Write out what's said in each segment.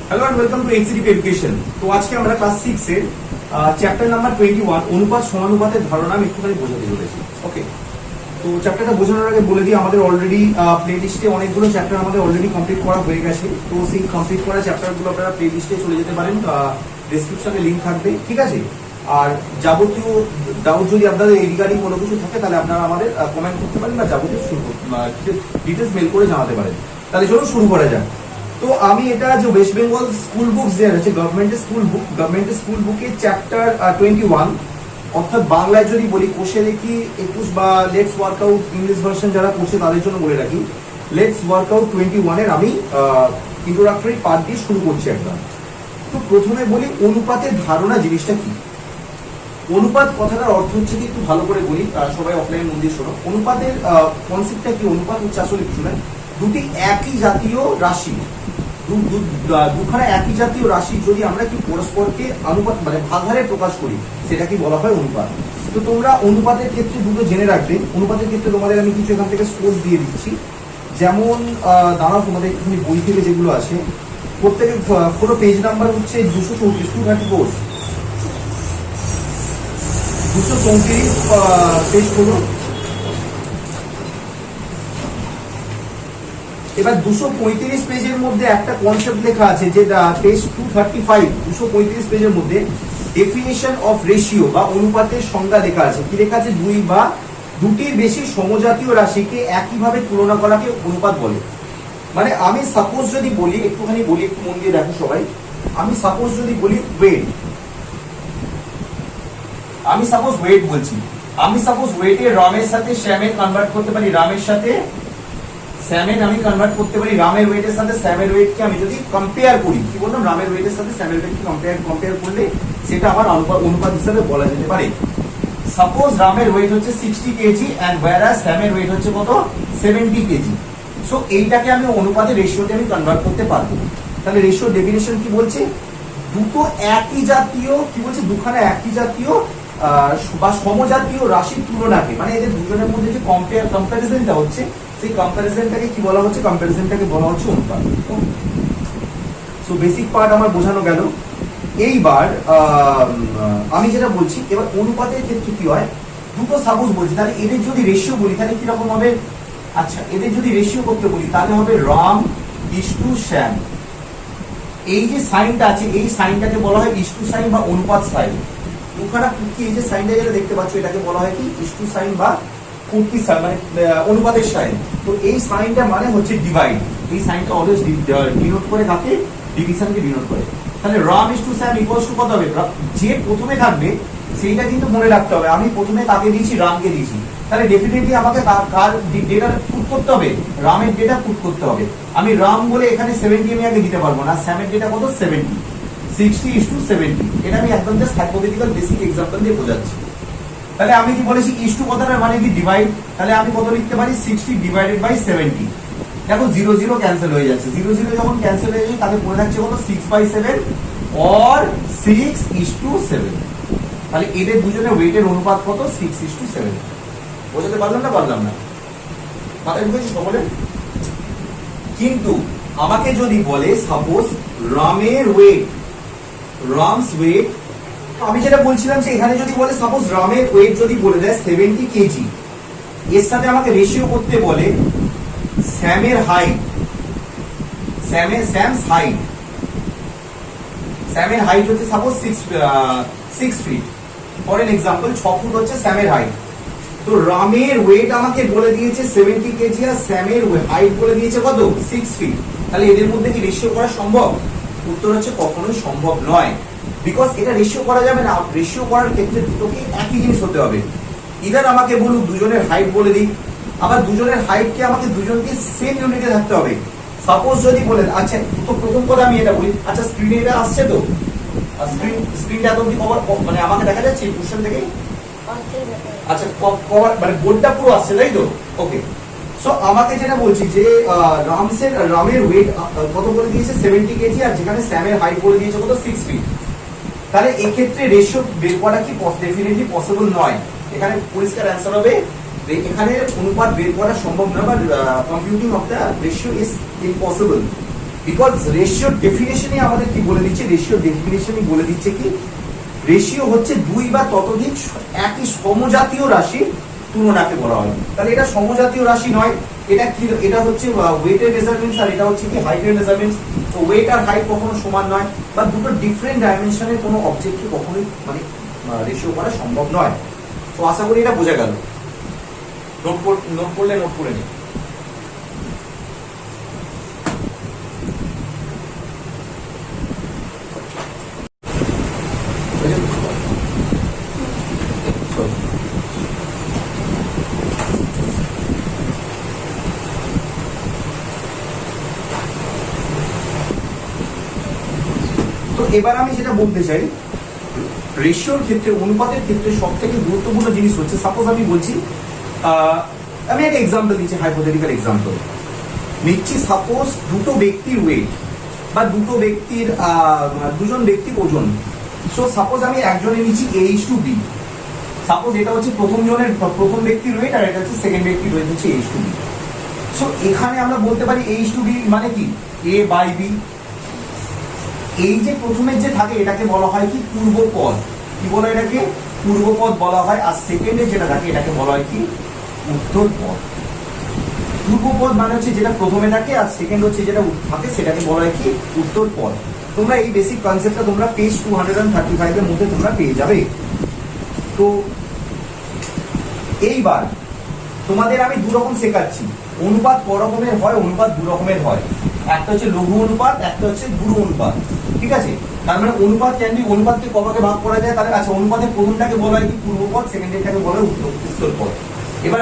Hello and welcome to NCDP education. তো আজকে আমরা ক্লাস 6 এর চ্যাপ্টার নাম্বার 21 অনুপাত সমানুপাতের ধারণা আমি একটুখানি বোঝাতে চলেছি। ওকে, তো চ্যাপ্টারটা বোঝানোর আগে বলে দিই, আমাদের অলরেডি প্লেলিস্টে অনেকগুলো চ্যাপ্টার আমাদের অলরেডি কমপ্লিট করা হয়ে গেছে। তো সেই কমপ্লিট করা চ্যাপ্টারগুলো আপনারা প্লেলিস্টে চলে যেতে পারেন, ডেসক্রিপশনে লিংক থাকবে, ঠিক আছে। আর যাবতীয় ডাউট যদি আপনাদের এই রিগার্ডিং কোনো কিছু থাকে তাহলে আপনারা আমাদের কমেন্ট করতে পারেন বা যাবতীয় ডিটেলস মেল করে জানাতে পারেন। তাহলে চলো শুরু করা যাক। তো আমি এটা যে ওয়েস্ট বেঙ্গল স্কুল বুক যে আছে গভর্নমেন্টের স্কুল বুকের চ্যাপ্টার 21 অর্থাৎ বাংলায় যদি বলি কোষে দেখি 21 বা লেটস ওয়ার্কআউট ইংলিশ ভার্সন যারা করছে তাদের জন্য বলে রাখি লেটস ওয়ার্কআউট 21 এর আমি ইন্ট্রোডাক্টরি পার্ট দিয়ে শুরু করছি একদম। তো প্রথমে বলি অনুপাতের ধারণা জিনিসটা কি। অনুপাত কথাটার অর্থ হচ্ছে কি একটু ভালো করে বলি, সবাই অফলাইন মন দিয়ে শোনো। অনুপাতের কনসেপ্টটা কি? অনুপাত হচ্ছে আসলে কিছু না, দুটি একই জাতীয় রাশি, দুখানা একই জাতীয় রাশি যদি আমরা কি পরস্পরকে অনুপাত মানে ভাগাহারে প্রকাশ করি সেটা কি বলা হয় অনুপাত। তো তোমরা অনুপাতের ক্ষেত্রে দুটো জেনে রাখবে। অনুপাতের ক্ষেত্রে তোমাদের আমি কিছু এখান থেকে সোর্স দিয়ে দিচ্ছি, যেমন দাঁড়াও তোমাদের একটুখানি বই থেকে যেগুলো আছে প্রত্যেকের কোনো পেজ নাম্বার হচ্ছে 234 পেজ হলো। এবার 235 পেজের মধ্যে একটা কনসেপ্ট লেখা আছে যে পেজ 235 235 পেজের মধ্যে ডেফিনিশন অফ রেশিও বা অনুপাতের সংজ্ঞা লেখা আছে। কি লেখা আছে? দুই বা দুটির বেশি সমজাতীয় রাশিকে একইভাবে তুলনা করাকে অনুপাত বলে। মানে আমি সাপোজ যদি বলি, একটুখানি বলি, একটু মন দিয়ে দেখো সবাই, আমি সাপোজ যদি বলি ওয়েট, আমি সাপোজ ওয়েট বলছি, আমি সাপোজ ওয়েটে রামের সাথে শ্যামের কনভার্ট করতে পারি, রামের সাথে স্যামের আমি কনভার্ট করতে পারি, রামের ওয়েটের সাথে স্যামের ওয়েটকে আমি যদি কম্পেয়ার করি, কি বললাম, রামের ওয়েটের সাথে স্যামের ওয়েটকে কম্পেয়ার করলে সেটা আমার অনুপাত হিসেবে বলা যেতে পারে। সাপোজ রামের ওয়েট হচ্ছে 60 কেজি এন্ড whereas স্যামের ওয়েট হচ্ছে কত? 70 কেজি। সো এইটাকে আমি অনুপাতে রেশিওতে আমি কনভার্ট করতে পারবো। তাহলে রেশিও ডেফিনিশন কি বলছে? দুটো একই জাতীয়, কি বলছে, দুখানা একই জাতীয় বা সমজাতীয় রাশির তুলনাকে, মানে এদের দুজনের মধ্যে যে কম্পারিজনটা হচ্ছে সেই কম্পারিজনটাকে কি বলা হচ্ছে? কম্পারিজনটাকে বলা হচ্ছে অনুপাত। সো বেসিক পার্ট আমার বোঝানো গেল। এইবার আমি যেটা বলছি, এবার অনুপাতের ক্ষেত্রে কি হয়, দুটো সাপোজ বলছি, তাহলে এদের যদি রেশিও বলি তাহলে কিরকম হবে? আচ্ছা, এদের যদি রেশিও করতে বলি তাহলে হবে রাম ইসটু শ্যাম। এই যে সাইনটা আছে এই সাইনটাকে বলা হয় ইসটু সাইন বা অনুপাত সাইন। দুখানা কুকি, এই যে সাইনটা যেটা দেখতে পাচ্ছ এটাকে বলা হয় কি? ইসটু সাইন বা কুকি সাইন, মানে অনুপাতের সাইন। তো এই সাইনটা মানে হচ্ছে ডিভাইড। এই সাইনটা অলওয়েজ ডিনোট করে কাকে? ডিভিশনকে ডিনোট করে। তাহলে রাম ইসটু শ্যাম ইকুয়ালস টু কত হবে? যে প্রথমে থাকবে সেইটা কিন্তু মনে রাখতে হবে। আমি প্রথমে কাকে দিয়েছি? রামকে দিয়েছি। তাহলে ডেফিনেটলি আমাকে কার ডেটা পুট করতে হবে? রামের ডেটা পুট করতে হবে। আমি রাম বলে এখানে 70 আমি আগে দিতে পারবো না, স্যামের ডেটা কত? 70, 60:70। এটা আমি একদম জাস্ট হাইপোথেটিক্যাল বেসিক एग्जांपल দিয়ে বোঝাচ্ছি। তাহলে আমি কি বলেছি? ইসটু কথাটার মানে কি? ডিভাইড। তাহলে আমি কত লিখতে পারি? 60 ডিভাইডেড বাই 70। দেখো 0 0 ক্যান্সেল হয়ে যাচ্ছে, 0 0 যখন ক্যান্সেল হয়ে যাচ্ছে তাহলে পড়ে থাকছে কত? 6/7 অর 6:7। তাহলে এদের দুজনের ওয়েটের অনুপাত কত? 6:7। বোঝাতে পারলাম না? পারলাম না? মাথায় ঢুকেছি সকলে? কিন্তু আমাকে যদি বলে সাপোজ রামের ওয়েট, রামস ওয়েট, আমি যেটা বলছিলাম যে এখানে যদি বলে সাপোজ রামের ওয়েট যদি বলে দেয় 70 কেজি, এর সাথে আমাকে রেশিও করতে বলে স্যামের হাইট, স্যামস হাইট, স্যামের হাইট হচ্ছে suppose 6 feet, for an example 6 foot হচ্ছে স্যামের হাইট। তো রামের ওয়েট আমাকে বলে দিয়েছে 70 কেজি আর স্যামের হাইট বলে দিয়েছে কত? 6 ফিট। তাহলে এদের মধ্যে কি রেশিও করা সম্ভব? উত্তর হচ্ছে কখনোই সম্ভব নয়, বিকজ এটা রেশিও করা যাবে না। রেশিও করার ক্ষেত্রে দুটোকে একই জিনিস হতে হবে। ইদার আমাকে বলুক দুজনের হাইট বলে দিই, আবার দুজনের হাইটকে আমাকে দুজনকে সেম ইউনিটে থাকতে হবে। সাপোজ যদি বলেন, আচ্ছা তো প্রথম কথা আমি এটা বলি, আচ্ছা স্ক্রিনে এটা আসছে তো? স্ক্রিনটা এত কি কভার, মানে আমাকে দেখা যাচ্ছে এই কোশ্চেন থেকে? আচ্ছা কভার মানে বোর্ডটা পুরো আসছে, তাই তো? ওকে, সো আমাকে যেটা বলছি যে রামের ওয়েট কত বলে দিয়েছে? 70 কেজি, আর যেখানে স্যামের হাইট বলে দিয়েছে কত? 6 ফিট। তাহলে এক্ষেত্রে রেশিও বের করা কি ডেফিনেটলি পসিবল নয়। এখানে পরিষ্কার অ্যান্সার হবে এখানে অনুপাত বের করা সম্ভব না, বা computing of the ratio is impossible. Because রেশিওর ডেফিনেশনই আমাদের কি বলে দিচ্ছে, রেশিওর ডেফিনেশনই বলে দিচ্ছে কি রেশিও হচ্ছে দুই বা ততোধিক একই সমজাতীয় রাশির তুলনাকে বলা হয়। তাহলে এটা সমজাতীয় রাশি নয়, এটা কি, এটা হচ্ছে ওয়েটের মেজারমেন্টস আর এটা হচ্ছে কি হাইটের মেজারমেন্টস। তো ওয়েট আর হাইট কখনো সমান নয়, বা দুটো ডিফারেন্ট ডাইমেনশনের কোনো অবজেক্টকে কখনোই মানে রেশিও করা সম্ভব নয়। তো আশা করি এটা বোঝা গেল। নোট করলে নোট করে নিন। তো এবার আমি যেটা বলতে চাই, রেশিওর ক্ষেত্রে, অনুপাতের ক্ষেত্রে সব থেকে গুরুত্বপূর্ণ জিনিস হচ্ছে, সাপোজ আমি বলছি, আমি একটা এক্সাম্পল দিচ্ছি, হাইপোথেটিক্যাল এক্সাম্পল নিচ্ছি। সাপোজ দুটো ব্যক্তির ওয়েট বা দুজন ব্যক্তির ওজন। সো সাপোজ আমি একজনের নিচ্ছি A:B। সাপোজ এটা হচ্ছে প্রথম ব্যক্তির ওয়েট আর এটা হচ্ছে সেকেন্ড ব্যক্তির ওয়েট হচ্ছে A:B। সো এখানে আমরা বলতে পারি A:B মানে কি A/B। এই যে প্রথমের যে থাকে এটাকে বলা হয় কি পূর্বপদ, কি বলা এটাকে পূর্বপদ বলা হয়। আর সেকেন্ডে যেটা থাকে এটাকে বলা হয় কি উত্তরপদ। পূর্বপদ মানে হচ্ছে যেটা প্রথমে থাকে, আর সেকেন্ড হচ্ছে যেটা থাকে সেটাকে বলা হয় কি উত্তরপদ। তোমরা এই বেসিক কনসেপ্টটা তোমরা পেজ 235 এর মধ্যে তোমরা পেয়ে যাবে। তো এইবার তোমাদের আমি দু রকম শেখাচ্ছি। অনুপাত ক রকমের হয়, অনুপাত দু রকমের হয়। একটা হচ্ছে লঘু অনুপাত, একটা হচ্ছে গুরু অনুপাত। ঠিক আছে, তার মানে অনুপাত ক্যান বি, অনুপাতকে কভাগে ভাগ করা যায়। তাহলে আচ্ছা, অনুপাতের প্রথমটাকে বলা হয় কি পূর্বপদ, সেকেন্ডটাকে বলা হয় উত্তরপদ। এবার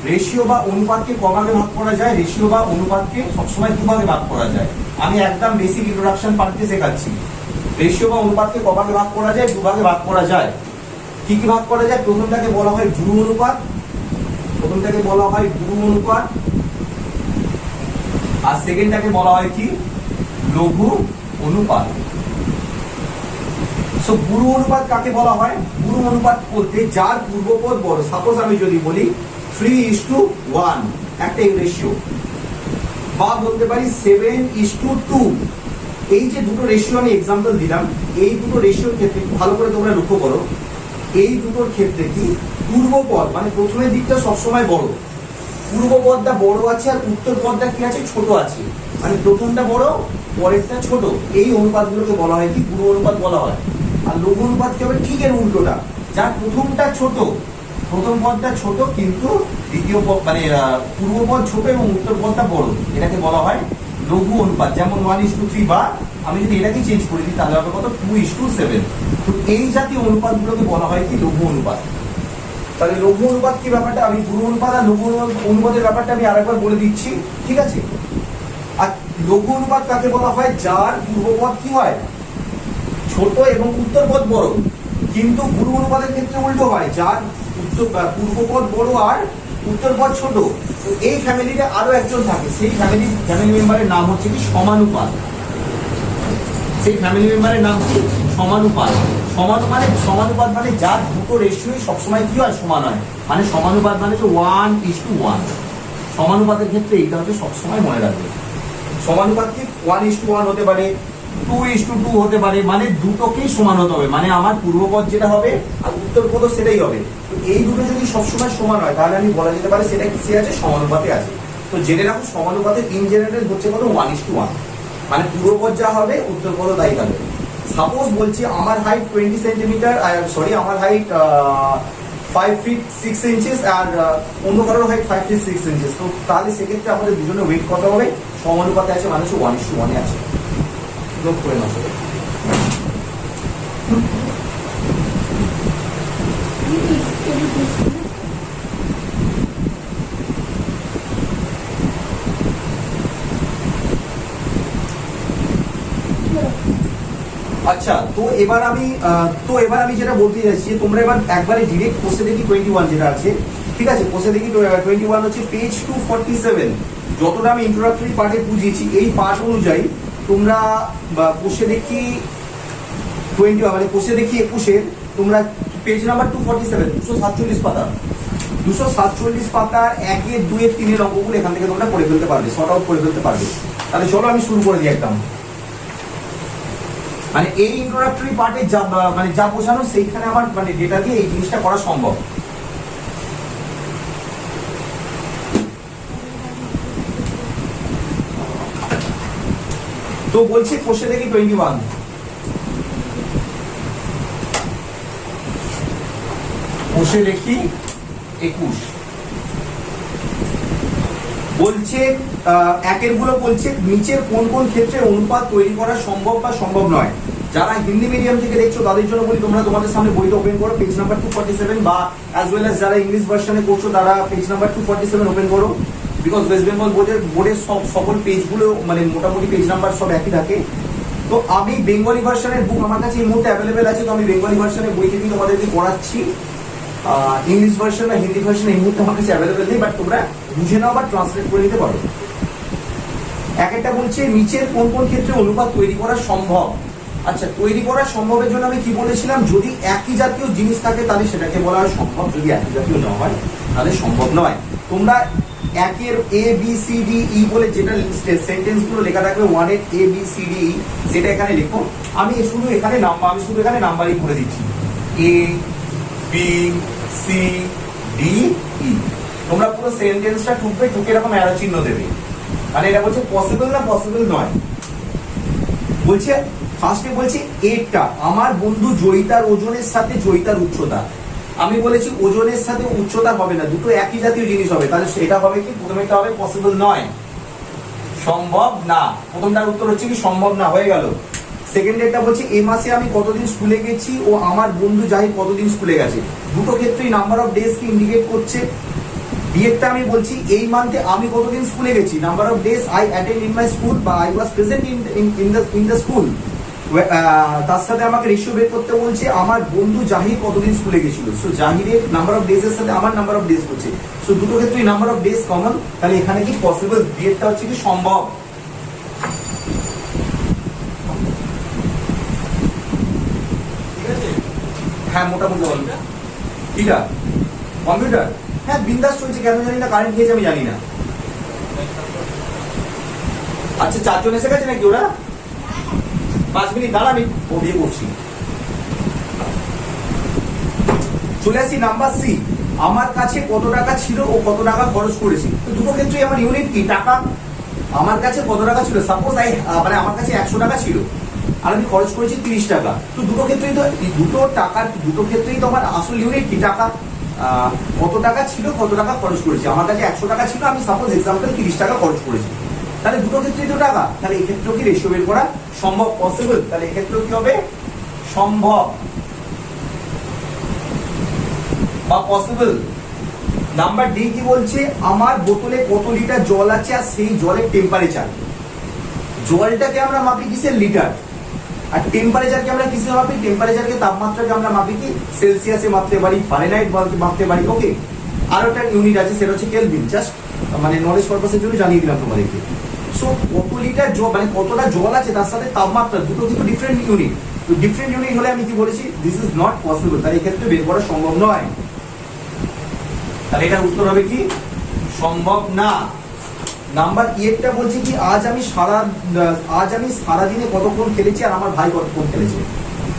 রেশিও বা অনুপাতকে কভাগে ভাগ করা যায়, রেশিও বা অনুপাতকে সবসময় দুভাগে ভাগ করা যায়। আমি একদম বেসিক ইন্ট্রোডাকশন পার্টে শেখাচ্ছি। রেশিও বা অনুপাতকে কভাগে ভাগ করা যায়, দুভাগে ভাগ করা যায়। কি কি ভাগ করা যায়? প্রথমটাকে বলা হয় গুরু অনুপাত, আর সেকেন্ডটাকে বলা হয় কি লঘু অনুপাত। সো গুরু অনুপাত কাকে বলা হয়? গুরু অনুপাত বলতে যার পূর্বপদ বড়। সাপোজ আমি যদি বলি 3:1 একটা রেশিও, বা বলতে পারি 7:2। এই যে দুটো রেশিও আমি এক্সাম্পল দিলাম, এই দুটো রেশিওর ক্ষেত্রে ভালো করে তোমরা লক্ষ্য করো, এই দুটোর ক্ষেত্রে কি পূর্বপদ মানে প্রথমের দিকটা সবসময় বড়, পূর্বপদটা বড় আছে আর উত্তর পদটা কি আছে ছোট আছে, মানে প্রথমটা বড় পরেরটা ছোট। এই অনুপাতগুলোকে বলা হয় কি গুরু অনুপাত বলা হয়। আর লঘু অনুপাত কি হবে? ঠিক এর উল্টোটা, যার প্রথমটা ছোট, প্রথম পদটা ছোট কিন্তু দ্বিতীয় পদ মানে পূর্বপদ ছোট এবং উত্তর পদটা বড়, এটাকে বলা হয় লঘু অনুপাত। যেমন 1:3, বা আমি যদি এটাকে চেঞ্জ করে দিই তাহলে হবে কত 2:7। তো এই জাতীয় অনুপাতগুলোকে বলা হয় কি লঘু অনুপাত। তাহলে লঘু অনুপাত কি ব্যাপারটা, আমি গুরু অনুপাত আর লঘু অনুপাতের ব্যাপারটা আমি আরেকবার বলে দিচ্ছি, ঠিক আছে? আর লঘু অনুপাত কাকে বলা হয়? যার পূর্বপদ কি হয় ছোট এবং উত্তরপদ বড়। কিন্তু গুরু অনুপাতের ক্ষেত্রে উল্টো হয়, যার পূর্বপদ বড় আর উত্তরপদ ছোট। তো এই ফ্যামিলিতে আরো একজন থাকে, সেই ফ্যামিলি মেম্বারের নাম হচ্ছে কি সমানুপাত। সেই ফ্যামিলি মেম্বারের নাম কি সমানুপাত। সমানুপাত মানে যার দুটো রেশিওই সবসময় কি হয় সমান হয়, মানে সমানুপাত মানে হচ্ছে 1:1। সমানুপাতের ক্ষেত্রে এইটা হচ্ছে সবসময় মনে রাখবে। সমানুপাত কি 1:1 হতে পারে, 2:2 হতে পারে, মানে দুটোকেই সমান হতে হবে। মানে আমার পূর্বপদ যেটা হবে আর উত্তরপদ সেটাই হবে। তো এই দুটো যদি সবসময় সমান হয় তাহলে আমি বলা যেতে পারে সেটা কিসে আছে, সমানুপাতে আছে। তো জেনে রাখো সমানুপাতের ইন জেনারেল হচ্ছে কত 1:1, মানে পূর্বপদ যা হবে উত্তরপদও তাই হবে। সাপোজ বলছি আমার হাইট 20 সেন্টিমিটার, আমার হাইট 5 feet 6 inches আর অন্য কারোর হাইট 5 feet 6 inches। তো তাহলে সেক্ষেত্রে আমাদের দুজনের ওয়েট কত হবে? সমানুপাতে আছে, মানে 1:1 আছে। নোট করে নাও সবাই। আচ্ছা, তো এবার আমি যেটা বলতে চাইছি, তোমরা এবার একবারে ডিরেক্ট কোষে দেখি 21 যেটা আছে, ঠিক আছে? কোষে দেখি 21 হচ্ছে পেজ 247। যতটা আমি ইন্ট্রোডাক্টরি পার্টে বুঝিয়েছি এই পার্ট অনুযায়ী তোমরা কোষে দেখি 21 মানে কোষে দেখি 21 তোমরা পেজ নাম্বার 247, 247 পাতা, 247 পাতার 1, 2, 3 অঙ্কগুলো এখান থেকে তোমরা করে ফেলতে পারবে, শর্ট আউট করে ফেলতে পারবে। তাহলে চলো আমি শুরু করে দিই একদম। মানে এই ইন্ট্রোডাক্টরি পার্টে যা মানে যা বোঝানো সেইখানে আমার মানে ডেটা দিয়ে এই জিনিসটা করা সম্ভব। তো বলছি কোষে দেখি 21, কোষে দেখি 21 বলছে একের গুলো বলছে নিচের কোন কোন ক্ষেত্রে অনুপাত তৈরি করা সম্ভব বা সম্ভব নয়। যারা হিন্দি মিডিয়াম থেকে দেখছো তাদের জন্য বলি তোমরা তোমাদের সামনে বইটা ওপেন করো, পেজ নাম্বার 247, বা অ্যাজ ওয়েল অ্যাজ যারা ইংলিশ ভার্সনে করছো তারা পেজ নাম্বার 247 ওপেন করো, বিকজ ওয়েস্ট বেঙ্গল বোর্ডের সকল পেজগুলো মানে মোটামুটি পেজ নাম্বার সব একই থাকে। তো আমি বেঙ্গলি ভার্সনের বুক আমার কাছে এই মুহূর্তে অ্যাভেলেবেল আছে, তো আমি বেঙ্গলি ভার্সনের বই থেকে তোমাদেরকে পড়াচ্ছি। ইংলিশ ভার্সন বা হিন্দি ভার্সন এই মুহূর্তে আমার কাছে অ্যাভেলেবেল নেই, বাট তোমরা বুঝে নাও বা ট্রান্সলেট করে নিতে পারো। এক একটা বলছে নিচের কোন কোন ক্ষেত্রে অনুপাত তৈরি করা সম্ভব। আচ্ছা, তৈরি করা সম্ভবের জন্য আমি কি বলেছিলাম, যদি একই জাতীয় জিনিস থাকে তাহলে সেটাকে বলা হয় সম্ভব, যদি একই জাতীয় না হয় তাহলে সম্ভব নয়। তোমরা একের A B C D E বলে যেটা সেন্টেন্স গুলো লেখা থাকবে, ওয়ানের A B C D E, সেটা এখানে লেখো। আমি শুধু এখানে নাম্বারিং করে দিচ্ছি, A B C D E. তোমরা পুরো সেন্টেন্সটা টুকবে, টুকে এরকম অ্যারো চিহ্ন দেবে, মানে এটা বলছে পসিবল না পসিবল নয়। বলছে ফার্স্টে বলছে এটা আমার বন্ধু জয়িতার ওজনের সাথে জয়িতার উচ্চতা। আমি বলেছি ওজনের সাথে উচ্চতা হবে না, দুটো একই জাতীয় জিনিস হবে, তাহলে সেটা হবে কি, প্রথমেটা হবে পসিবল নয়, সম্ভব না। প্রথমটার উত্তর হচ্ছে কি সম্ভব না, হয়ে গেল। সেকেন্ডেরটা বলছে এই মাসে আমি কতদিন স্কুলে গেছি ও আমার বন্ধু জাহিদ কতদিন স্কুলে গেছে। দুটো ক্ষেত্রেই number of days K indicate করছে। বিয়েরটা আমি বলছি এই মান্থে আমি কতদিন স্কুলে গেছি, number of days I attend in my school বা I was present in the school. তার সাথে আমাকে রেশিও বের করতে বলছে আমার বন্ধু জাহিদ কতদিন স্কুলে গেছিল। সো জাহিদের নাম্বার অফ ডেজ এর সাথে আমার নাম্বার অফ ডেজ করছে, সো দুটো ক্ষেত্রেই নাম্বার অফ ডেজ কমন, তাহলে এখানে কি পসিবল, বিয়েরটা হচ্ছে কি সম্ভব। হ্যাঁ মোটামুটি বলবে এটা কম্পিউটার, হ্যাঁ বিন্দাস চলছে, কেন জানি না, কারেন্ট খেয়েছে আমি জানি না। আচ্ছা, 4 জন এসে গেছে নাকি ওরা? 5 মিনিট দাঁড়া, আমি ও বিয়ে করছি। চলে আসি নাম্বার সি, আমার কাছে কত টাকা ছিল ও কত টাকা খরচ করেছি। তো দুটো ক্ষেত্রেই আমার ইউনিট কি, টাকা। আমার কাছে কত টাকা ছিল, সাপোজ মানে আমার কাছে 100 টাকা ছিল আর আমি খরচ করেছি 30 টাকা। তো দুটো ক্ষেত্রেই তো দুটো ক্ষেত্রেই তো আমার আসল ইউনিট কি, টাকা। কত টাকা ছিল কত টাকা খরচ করেছি, আমার কাছে 100 টাকা ছিল, আমি সাপোজ এক্সাম্পল 30 টাকা খরচ করেছি, তাহলে দুটো ক্ষেত্রেই তো টাকা, তাহলে এক্ষেত্রেও কি রেশিও বের করা সম্ভব, পসিবল। তাহলে এক্ষেত্রেও কি হবে, সম্ভব বা পসিবল। নাম্বার ডি কি বলছে, আমার বোতলে কত লিটার জল আছে আর সেই জলের টেম্পারেচার। জলটাকে আমরা মাপি কিসের, লিটার, আর টেম্পারেচারকে আমরা কিসে মাপি, টেম্পারেচারকে তাপমাত্রাকে আমরা মাপি কি সেলসিয়াসে মাপতে পারি, ফারেনহাইট মাপতে পারি। ওকে, আর একটা ইউনিট আছে সেটা হচ্ছে কেলভিন, জাস্ট মানে নলেজ পারপাসের জন্য জানিয়ে দিলাম তোমাদেরকে। সো কত লিটার জল মানে কতটা জল আছে তার সাথে তাপমাত্রা, দুটো কিন্তু ডিফারেন্ট ইউনিট। তো ডিফারেন্ট ইউনিট হলে আমি কি বলেছি, দিস ইজ নট পসিবল, তাহলে এক্ষেত্রে বের করা সম্ভব নয়। তাহলে এটার উত্তর হবে কি, সম্ভব না। নাম্বার এরটা বলছে কি আজ আমি সারাদিনে কতক্ষণ খেলেছি আর আমার ভাই কতক্ষণ খেলেছে।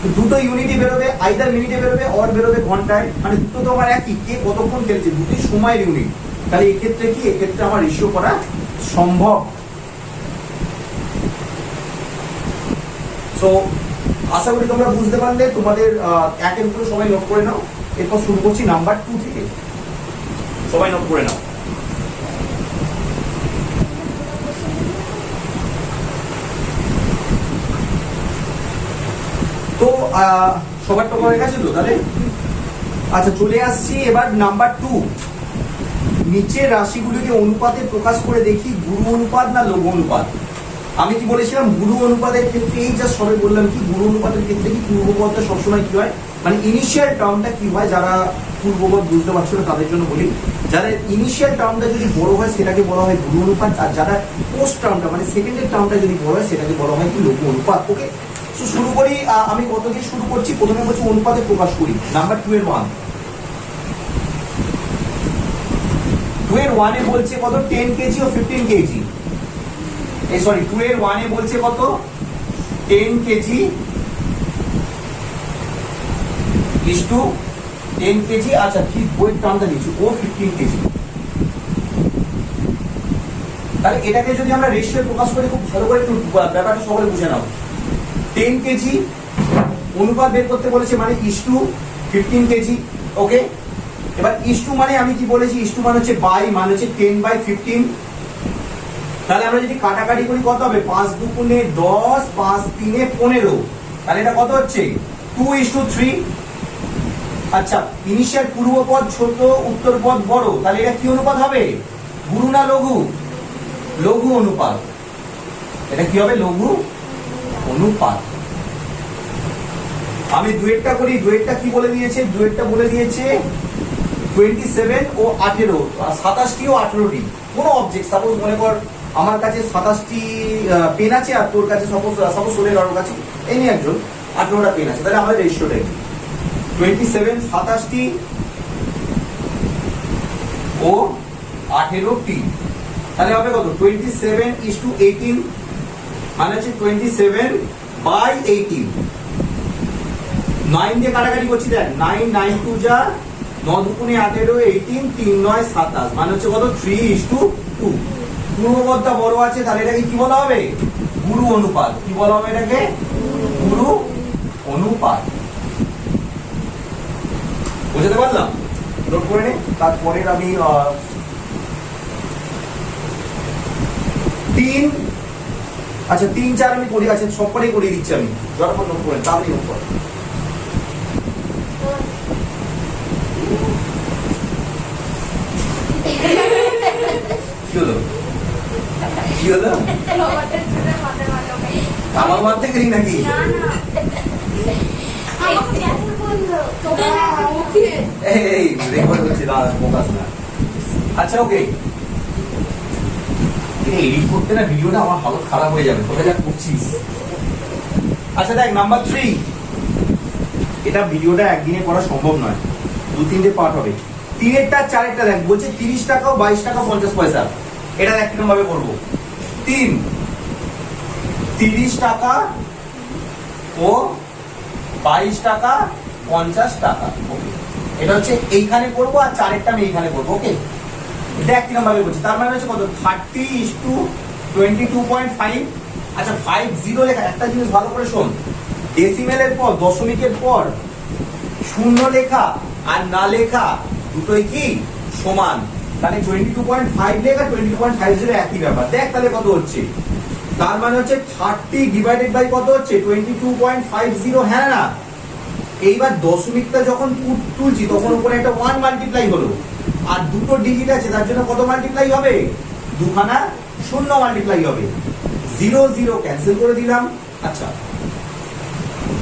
তো দুটো ইউনিটই বেরোবে, আইদার মিনিটে বেরোবে অর বেরোবে ঘন্টায়, মানে দুটো তো আমার একই, কে কতক্ষণ খেলেছে, দুটোই সময়ের ইউনিট। তাহলে এক্ষেত্রে কি, এক্ষেত্রে আমার রেশিও করা সম্ভব। সো আশা করি তোমরা বুঝতে পারলে। তোমাদের একের উপরে সবাই নোট করে নাও, এরপর শুরু করছি নাম্বার 2 থেকে, সবাই নোট করে নাও। তো সবার তো হয়ে গেছে তো, তাহলে আচ্ছা চলে আসছি এবার নাম্বার 2। নিচের রাশিগুলিকে অনুপাতে প্রকাশ করে দেখি, গুরু অনুপাত না লঘু অনুপাত। আমি কি বলেছিলাম, গুরু অনুপাতের ক্ষেত্রে এই যা সবাই বললাম কি, গুরু অনুপাতের ক্ষেত্রে কি পূর্বপদটা সবসময় কি হয়, মানে ইনিশিয়াল টার্মটা কি হয়, যারা পূর্বপদ বুঝতে পারছো না তাদের জন্য বলি, যারা ইনিশিয়াল টার্মটা যদি বড় হয় সেটাকে বলা হয় গুরু অনুপাত, আর যারা পোস্ট টার্মটা মানে সেকেন্ডের টার্মটা যদি বড় হয় সেটাকে বলা হয় কি লঘু অনুপাত। ওকে, তো শুরু করি। আমি কত দিয়ে শুরু করছি, প্রথমে বলছি অনুপাতে প্রকাশ করি। নাম্বার 2 এর 1, 2 এর 1 এ বলছে কত, 10 কেজি ও 15 কেজি। এই সরি 2 এর 1 এ বলছে কত 10 কেজি ইস টু 10 কেজি। আচ্ছা কি বইয়ের টার্মটা দিচ্ছি, ও 15 কেজি। তাহলে এটাকে যদি আমরা রেশিও প্রকাশ করি, খুব ভালো করে একটু ব্যাপারটা সকলে বুঝে নাও। 10 কেজি অনুপাত বের করতে বলেছে, মানে ইস টু 15 কেজি। ওকে, এবার ইস টু মানে আমি কি বলেছি, ইস টু মানে হচ্ছে বাই, মানে হচ্ছে 10/15। তাহলে আমরা যদি কাটাকাটি করি কত হবে, 5 দুগুণে 10, 5 তিনে 15। তাহলে এটা কত হচ্ছে 2:3। আচ্ছা, ইনিশিয়াল পূর্ব পদ ছোট, উত্তর পদ বড়, তাহলে এটা কি অনুপাত হবে, গুরু না লঘু? লঘু অনুপাত। এটা কি হবে, লঘু অনুপাত। আমি দুয়েরটা করি, দুয়েরটা কি বলে দিয়েছে, দুয়েরটা বলে দিয়েছে 27 ও 18, 27টি ও 18টি কোন অবজেক্ট। সাপোজ মনে কর আমার কাছে 27টি পেন আছে, আর তোর কাছে সাপোজ সোলের কারোর কাছে এনি একজন 18টা পেন আছে, তাহলে আমাদের রেশিওটা কি 27 27টি ও 18টি, তাহলে হবে কত 27:18, মানে হচ্ছে 27/18। 9 দিয়ে কাটাকাটি করছি, দেখ 9 9 2 যা 9 দুগুণে 18, 18 3 9 27, মানে হচ্ছে কত 3:2। পূর্বপদটা বড় আছে, তাহলে এটাকে কি বলা হবে, গুরু অনুপাত। কি বলা হবে এটাকে, গুরু অনুপাত। বুঝতে পারলাম? নোট করে নে। তারপরে আমি 3, আচ্ছা 3 4 আমি করি, আছে সবকটাই করিয়ে দিচ্ছি আমি, যতক্ষণ নোট করেন তাহলেই নোট করেন। কি হলো, কি হলো, আমার মারতে গেলি নাকি? এই রেকর্ড হচ্ছে, ফোকাস না। আচ্ছা ওকে, এডিট করতে না ভিডিওটা আমার হালত খারাপ হয়ে যাবে, তোকে যা করছিস। আচ্ছা দেখ নাম্বার 3, এটা ভিডিওটা একদিনে করা সম্ভব নয়, 2-3টে পার্ট হবে। 3এরটা 4এরটা দেখ, বলছে 30 টাকা ও 22 টাকা 50 পয়সা। এটা দেখ কিরকম ভাবে করবো, 30 টাকা ও 22 টাকা 50 টাকা। এটা হচ্ছে এইখানে করবো, আর 4এরটা আমি এইখানে করবো। ওকে, দেখ কিরকম ভাবে করছি, তার মানে হচ্ছে কত 30:22.5। আচ্ছা 50 লেখা, একটা জিনিস ভালো করে শোন, ডেসিমেলের পর, দশমিকের পর শূন্য লেখা আর না লেখা দুটোই কি সমান। তাহলে 22.5 লেখা 22.50 একই ব্যাপার। দেখ তাহলে কত হচ্ছে, তার মানে হচ্ছে 30 ডিভাইডেড বাই কত হচ্ছে 22.50। হ্যাঁ না, এইবার দশমিকটা যখন তুলছি তখন উপরে একটা 1 মাল্টিপ্লাই হলো, আর দুটো ডিজিট আছে তার জন্য কত মাল্টিপ্লাই হবে, দুখানা শূন্য মাল্টিপ্লাই হবে। 0 0 ক্যান্সেল করে দিলাম। আচ্ছা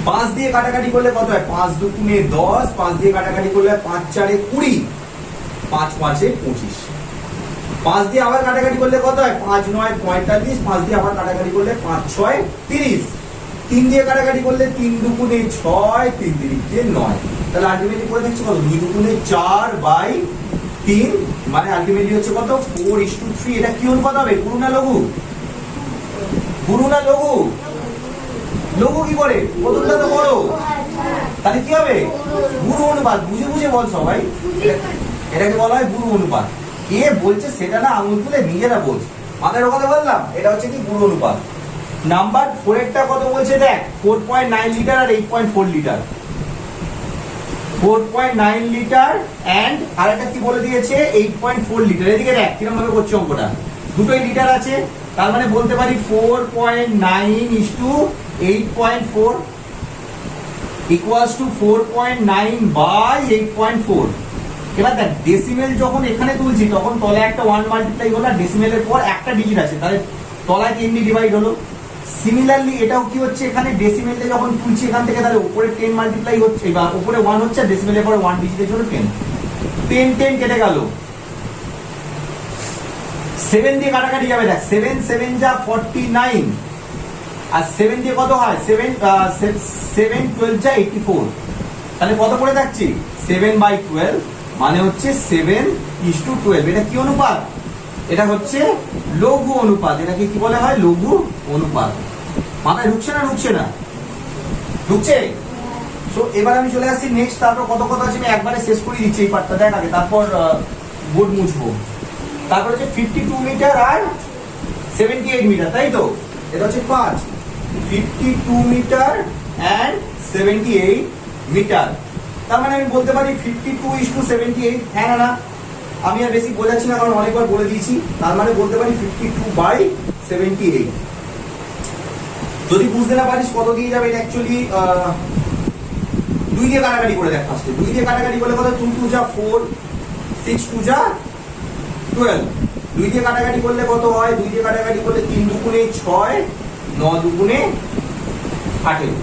5 দিয়ে কাটাকাটি করলে কত হয়, 5 দুগুণে 10, 5 দিয়ে কাটাকাটি করলে 5 4 20, 5 5 25। 5 দিয়ে আবার কাটাকাটি করলে কত হয়, 5 9 45, 5 দিয়ে আবার কাটাকাটি করলে 5 6 30। 3 দিয়ে কাটাকাটি করলে 3 দুগুণে 6, 3 3 9। তাহলে আলটিমেটলি করে দেখছি কত, 2 দুগুণে 4/3, মানে আলটিমেটলি হচ্ছে কত 4:3। এটা কি অনুপাত হবে, গুরু না লঘু? গুরু না লঘু? লঘু কি করে, প্রথমটা তো বড়, তাহলে কি হবে, গুরু অনুপাত। বুঝে বুঝে বল সবাই, এটাকে বলা হয় গুরু অনুপাত। কে বলছে সেটা না, আঙুল তুলে নিজেরা বলছে, মাথায় ঢোকাতে বললাম। এটা হচ্ছে কি গুরু অনুপাত। নাম্বার 4এরটা কত বলছে দেখ, 4.9 লিটার আর 8.4 লিটার। 4.9 লিটার এন্ড আরেকটা কি বলে দিয়েছে 8.4 লিটার। এদিকে দেখ কিরকম ভাবে করছে অঙ্কটা, দুটোই লিটার আছে, তার মানে বলতে পারি 4.9:8.4 ইকুয়ালস টু 4.9/8.4। এবার দেখ ডেসিমেল যখন এখানে তুলছি তখন তলায় একটা 1 মাল্টিপ্লাই হলো, আর ডেসিমেলের পর একটা ডিজিট আছে, তাহলে তলায় এমনি ডিভাইড হলো। সিমিলারলি এটাও কি হচ্ছে, এখানে ডেসিমেলটা যখন তুলছি এখান থেকে, তাহলে উপরে 10 মাল্টিপ্লাই হচ্ছে, বা উপরে 1 হচ্ছে, আর ডেসিমেলের পরে 1 ডিজিটের জন্য 10 10 কেটে গেল। 7 দিয়ে কাটাকাটি যাবে, দেখ 7 7 যা 49, আর 7 দিয়ে কত হয়, 7 12 যা 84। তাহলে কত করে দেখছি 7/12, মানে হচ্ছে 7:12। এটা কি অনুপাত, এটা হচ্ছে লঘু অনুপাত, এটাকে কি বলা হয়? লঘু অনুপাত। মাথায় ঢুকছে না? ঢুকছে না? ঢুকছে? সো এবার আমি চলে আসছি নেক্সট, তারপর কত কথা আছে আমি একবারে শেষ করে দিচ্ছি এই পার্টটা, দেখ আগে, তারপর বোর্ড মুছবো। তারপর হচ্ছে 52 মিটার আর 78 মিটার, তাই তো? এটা হচ্ছে 5, 52 মিটার অ্যান্ড 78 মিটার। তার মানে আমি বলতে পারি 52:78। হ্যাঁ না? আমি আর বেশি বোঝাচ্ছি না কারণ অনেকবার বলে দিয়েছি। তার মানে বলতে পারি 52/78। যদি বুঝতে না পারিস কত দিয়ে যাবে, এটা অ্যাকচুয়ালি 2 দিয়ে কাটাকাটি করে দেখ ফার্স্টে। 2 দিয়ে কাটাকাটি করলে কত? 2 2 যা 4, 6 2 যা 12। 2 দিয়ে কাটাকাটি করলে কত হয়? 2 দিয়ে কাটাকাটি করলে 3 দুগুণে 6, 9 দুগুণে 18।